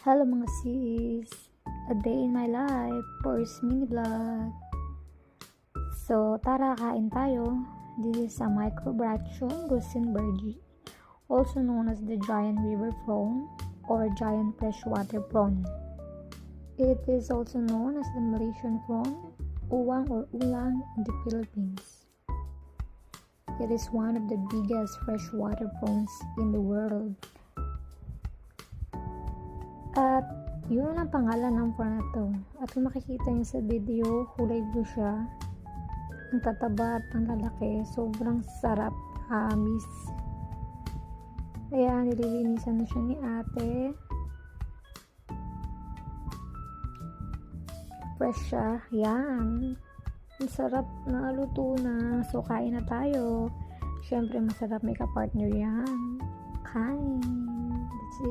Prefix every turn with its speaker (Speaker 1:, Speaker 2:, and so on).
Speaker 1: Hello mga sis! A day in my life, first mini vlog. So, tara kain tayo. This is a microbrachium gusenbergi, also known as the giant river prawn or giant freshwater prawn. It is also known as the Malaysian prawn, uwang or ulang in the Philippines. It is one of the biggest freshwater prawns in the world. At yun ang pangalan ng prawn na to. At kung makikita niyo sa video, kulay blue siya. Ang tataba at ang lalaki. Sobrang sarap. Amis. Kaya nililinisan na siya ni ate. Fresh siya. Yan. Ang sarap na luto na. So, kain na tayo. Siyempre, masarap may kapartner yan. Kain.